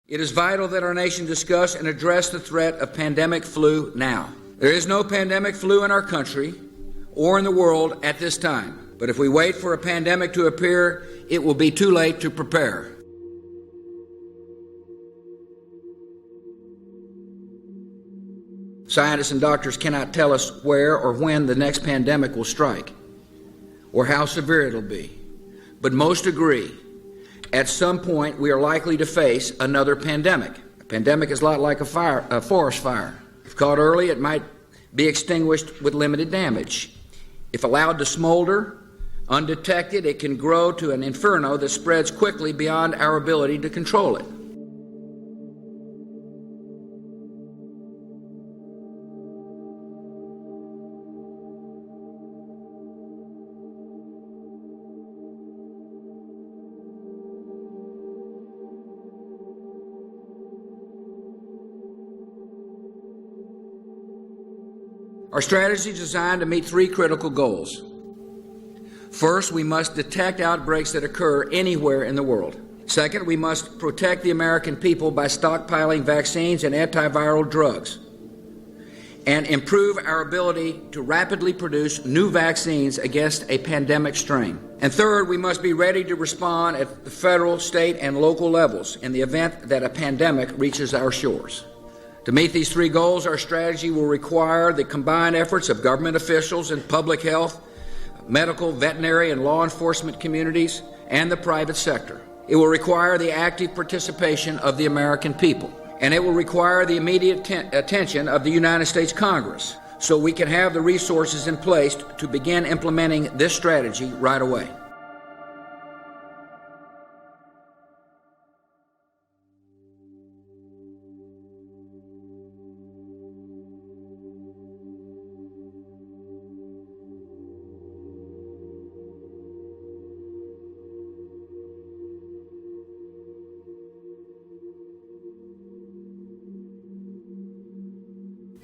It is vital that our nation discuss and address the threat of pandemic flu now. There is no pandemic flu in our country or in the world at this time. But if we wait for a pandemic to appear, it will be too late to prepare. Scientists and doctors cannot tell us where or when the next pandemic will strike or how severe it'll be. But most agree at some point we are likely to face another pandemic. A pandemic is a lot like a forest fire. If caught early, it might be extinguished with limited damage. If allowed to smolder, undetected, it can grow to an inferno that spreads quickly beyond our ability to control it. Our strategy is designed to meet three critical goals. First, we must detect outbreaks that occur anywhere in the world. Second, we must protect the American people by stockpiling vaccines and antiviral drugs and improve our ability to rapidly produce new vaccines against a pandemic strain. And third, we must be ready to respond at the federal, state, and local levels in the event that a pandemic reaches our shores. To meet these three goals, our strategy will require the combined efforts of government officials and public health, medical, veterinary, and law enforcement communities, and the private sector. It will require the active participation of the American people, and it will require the immediate attention of the United States Congress so we can have the resources in place to begin implementing this strategy right away.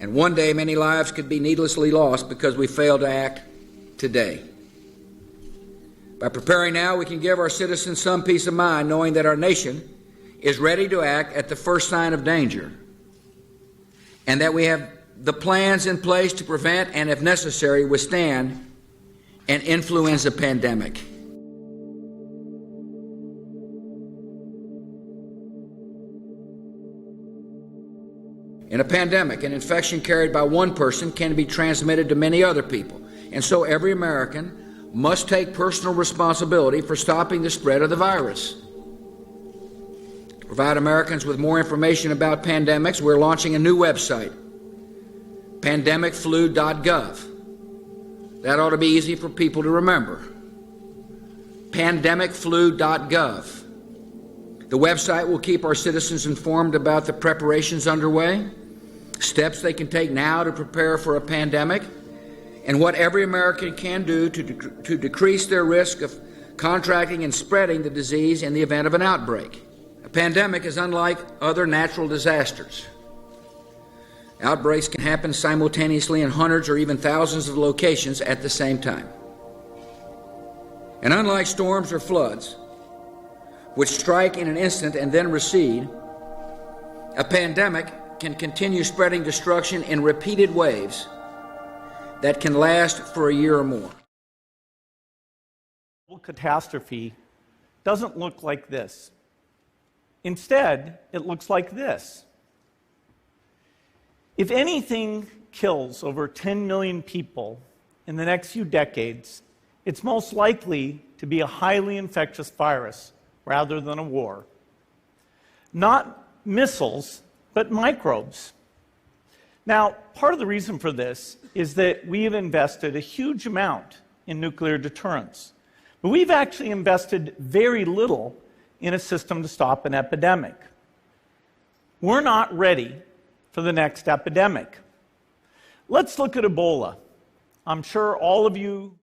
And one day, many lives could be needlessly lost because we fail to act today. By preparing now, we can give our citizens some peace of mind knowing that our nation is ready to act at the first sign of danger, and that we have the plans in place to prevent and, if necessary, withstand an influenza pandemic. In a pandemic, an infection carried by one person can be transmitted to many other people, and so every American must take personal responsibility for stopping the spread of the virus. To provide Americans with more information about pandemics, we're launching a new website, pandemicflu.gov. That ought to be easy for people to remember. Pandemicflu.gov. The website will keep our citizens informed about the preparations underway, steps they can take now to prepare for a pandemic, and what every American can do to decrease their risk of contracting and spreading the disease in the event of an outbreak. A pandemic is unlike other natural disasters. Outbreaks can happen simultaneously in hundreds or even thousands of locations at the same time. And unlike storms or floods, which strike in an instant and then recede, a pandemic can continue spreading destruction in repeated waves that can last for a year or more. Catastrophe doesn't look like this. Instead, it looks like this. If anything kills over 10 million people in the next few decades, it's most likely to be a highly infectious virus rather than a war. Not missiles, but microbes. Now, part of the reason for this is that we have invested a huge amount in nuclear deterrence, but we've actually invested very little in a system to stop an epidemic. We're not ready for the next epidemic. Let's look at Ebola. I'm sure all of you